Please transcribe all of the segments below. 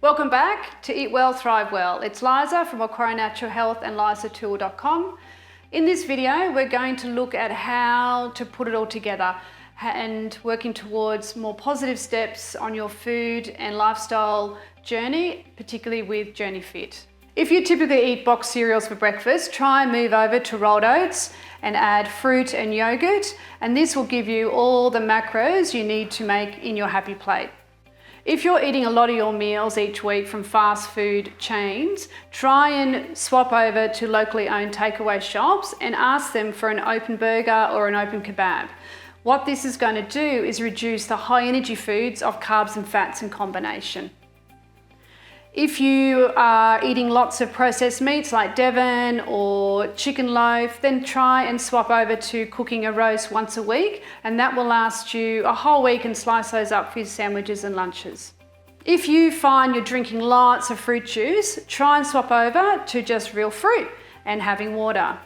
Welcome back to Eat Well, Thrive Well. It's Liza from Macquarie Natural Health and LizaTool.com. In this video, we're going to look at how to put it all together and working towards more positive steps on your food and lifestyle journey, particularly with Journey Fit. If you typically eat boxed cereals for breakfast, try and move over to rolled oats and add fruit and yogurt, and this will give you all the macros you need to make in your happy plate. If you're eating a lot of your meals each week from fast food chains, try and swap over to locally owned takeaway shops and ask them for an open burger or an open kebab. What this is going to do is reduce the high energy foods of carbs and fats in combination. If you are eating lots of processed meats like Devon or chicken loaf, then try and swap over to cooking a roast once a week, and that will last you a whole week and slice those up for your sandwiches and lunches. If you find you're drinking lots of fruit juice, try and swap over to just real fruit and having water.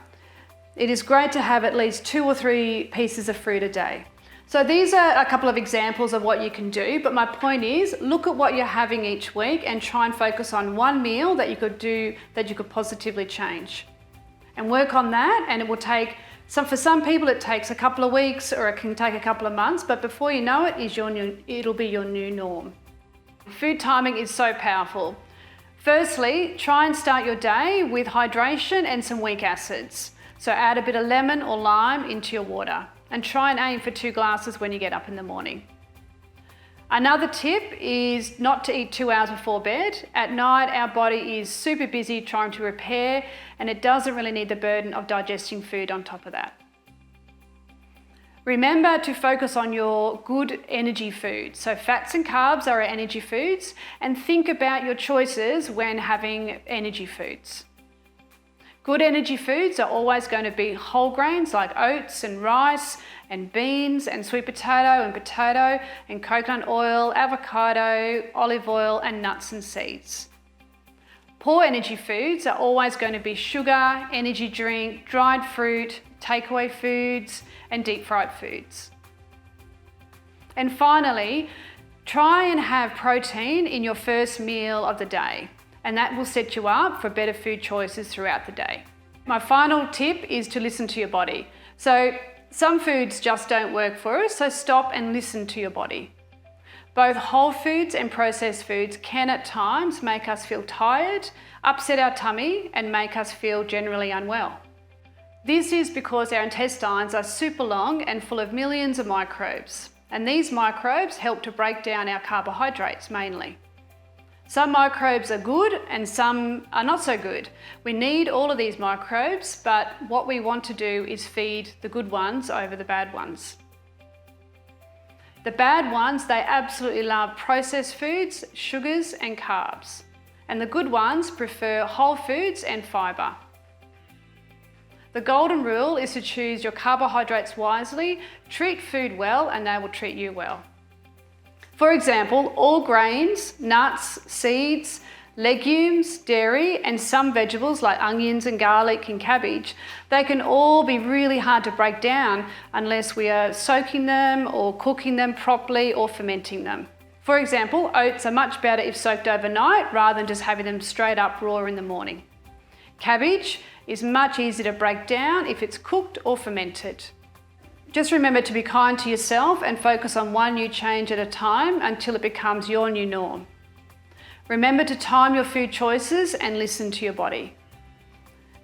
It is great to have at least 2 or 3 pieces of fruit a day. So these are a couple of examples of what you can do, but my point is, look at what you're having each week and try and focus on one meal that you could do, that you could positively change. And work on that, and it will take, for some people it takes a couple of weeks or it can take a couple of months, but before you know it, it'll be your new norm. Food timing is so powerful. Firstly, try and start your day with hydration and some weak acids. So add a bit of lemon or lime into your water. And try and aim for 2 glasses when you get up in the morning. Another tip is not to eat 2 hours before bed. At night, our body is super busy trying to repair, and it doesn't really need the burden of digesting food on top of that. Remember to focus on your good energy foods. So fats and carbs are our energy foods, and think about your choices when having energy foods. Good energy foods are always going to be whole grains like oats and rice and beans and sweet potato and coconut oil, avocado, olive oil and nuts and seeds. Poor energy foods are always going to be sugar, energy drink, dried fruit, takeaway foods and deep fried foods. And finally, try and have protein in your first meal of the day, and that will set you up for better food choices throughout the day. My final tip is to listen to your body. So some foods just don't work for us, so stop and listen to your body. Both whole foods and processed foods can at times make us feel tired, upset our tummy, and make us feel generally unwell. This is because our intestines are super long and full of millions of microbes, and these microbes help to break down our carbohydrates mainly. Some microbes are good and some are not so good. We need all of these microbes, but what we want to do is feed the good ones over the bad ones. The bad ones, they absolutely love processed foods, sugars and carbs. And the good ones prefer whole foods and fibre. The golden rule is to choose your carbohydrates wisely, treat food well, and they will treat you well. For example, all grains, nuts, seeds, legumes, dairy, and some vegetables like onions and garlic and cabbage, they can all be really hard to break down unless we are soaking them or cooking them properly or fermenting them. For example, oats are much better if soaked overnight rather than just having them straight up raw in the morning. Cabbage is much easier to break down if it's cooked or fermented. Just remember to be kind to yourself and focus on one new change at a time until it becomes your new norm. Remember to time your food choices and listen to your body.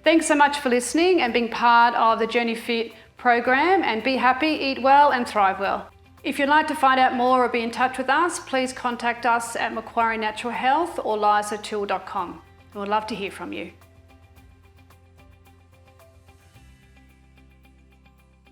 Thanks so much for listening and being part of the Journey Fit program, and be happy, eat well and thrive well. If you'd like to find out more or be in touch with us, please contact us at Macquarie Natural Health or LizaTool.com. We'd love to hear from you.